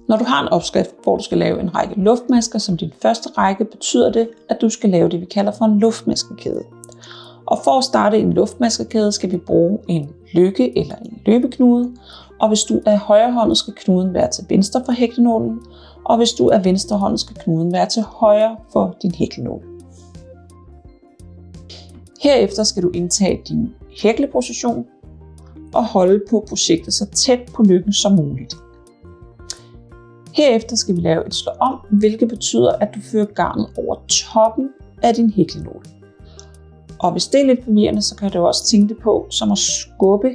Når du har en opskrift, hvor du skal lave en række luftmasker som din første række, betyder det, at du skal lave det, vi kalder for en luftmaskekæde. Og for at starte en luftmaskekæde, skal vi bruge en lykke eller en løbeknude. Og hvis du er højrehåndet, skal knuden være til venstre for hæklenålen. Og hvis du er venstrehåndet, skal knuden være til højre for din hæklenål. Herefter skal du indtage din hækleposition og holde på projektet så tæt på lykken som muligt. Herefter skal vi lave et slå om, hvilket betyder, at du fører garnet over toppen af din hæklenål. Og hvis det er lidt forvirrende, så kan du også tænke det på som at skubbe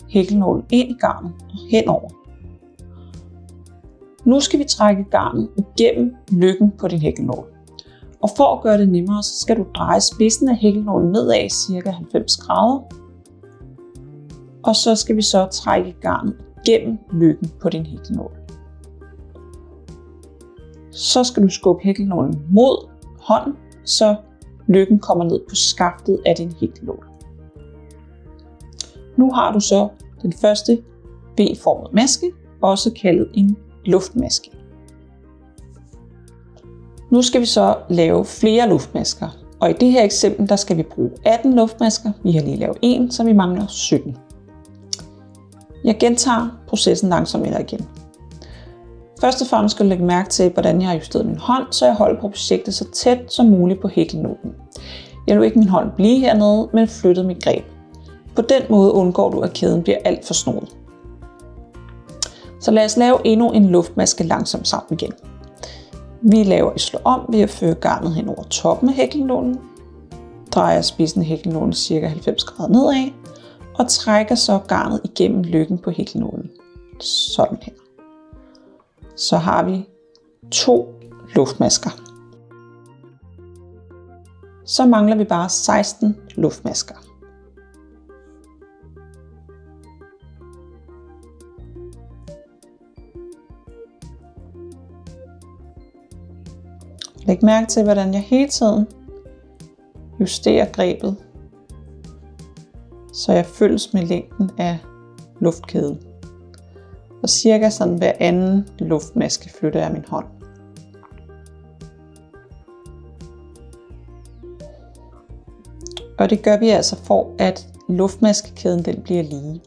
hæklenålen ind i garnet og henover. Nu skal vi trække garnet igennem lykken på din hæklenål. Og for at gøre det nemmere, så skal du dreje spidsen af hæklenålen nedad ca. 90 grader. Og så skal vi så trække garnet igennem lykken på din hæklenål. Så skal du skubbe hæklenålen mod hånden, så lykken kommer ned på skaftet af din hæklenål. Nu har du så den første V-formede maske, også kaldet en luftmaske. Nu skal vi så lave flere luftmasker, og i det her eksempel der skal vi bruge 18 luftmasker. Vi har lige lavet 1, så vi mangler 17. Jeg gentager processen langsomt igen. Først og fremmest skal du lægge mærke til, hvordan jeg har justeret min hånd, så jeg holder på projektet så tæt som muligt på hæklenålen. Jeg lod ikke min hånd blive hernede, men flyttede mit greb. På den måde undgår du, at kæden bliver alt for snoet. Så lad os lave endnu en luftmaske langsomt sammen igen. Vi laver et slå om ved at føre garnet hen over toppen af hæklenålen, drejer spidsen af hæklenålen ca. 90 grader nedad, og trækker så garnet igennem lykken på hæklenålen. Sådan her. Så har vi 2 luftmasker. Så mangler vi bare 16 luftmasker. Læg mærke til, hvordan jeg hele tiden justerer grebet, så jeg følges med længden af luftkæden. Og cirka sådan hver anden luftmaske flytter jeg min hånd. Og det gør vi altså for, at luftmaskekæden den bliver lige.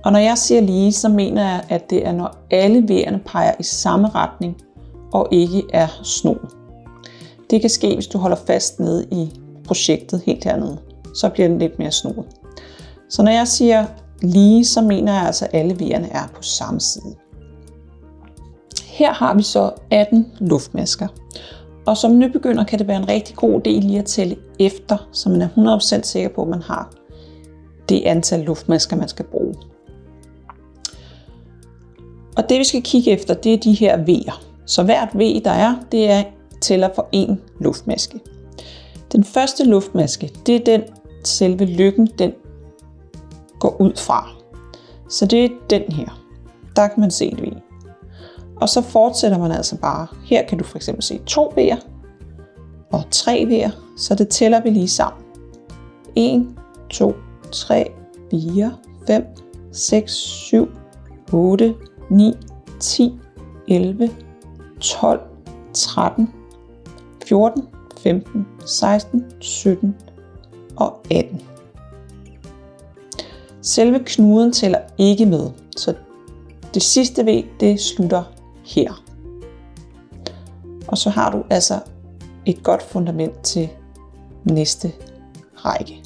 Og når jeg siger lige, så mener jeg, at det er når alle V'erne peger i samme retning og ikke er snoet. Det kan ske, hvis du holder fast nede i projektet helt hernede. Så bliver den lidt mere snoet. Så når jeg siger lige, så mener jeg altså, at alle V'erne er på samme side. Her har vi så 18 luftmasker. Og som nybegynder kan det være en rigtig god idé lige at tælle efter, så man er 100% sikker på, at man har det antal luftmasker, man skal bruge. Og det vi skal kigge efter, det er de her V'er. Så hvert V, der er, det er tæller for en luftmaske. Den første luftmaske, det er den selve lykken, den går ud fra. Så det er den her. Der kan man se et V. Og så fortsætter man altså bare. Her kan du for eksempel se 2 V'er og 3 V'er, så det tæller vi lige sammen. 1, 2, 3, 4, 5, 6, 7, 8, 9, 10, 11, 12, 13, 14, 15, 16, 17 og 18. Selve knuden tæller ikke med, så det sidste V, det slutter her. Og så har du altså et godt fundament til næste række.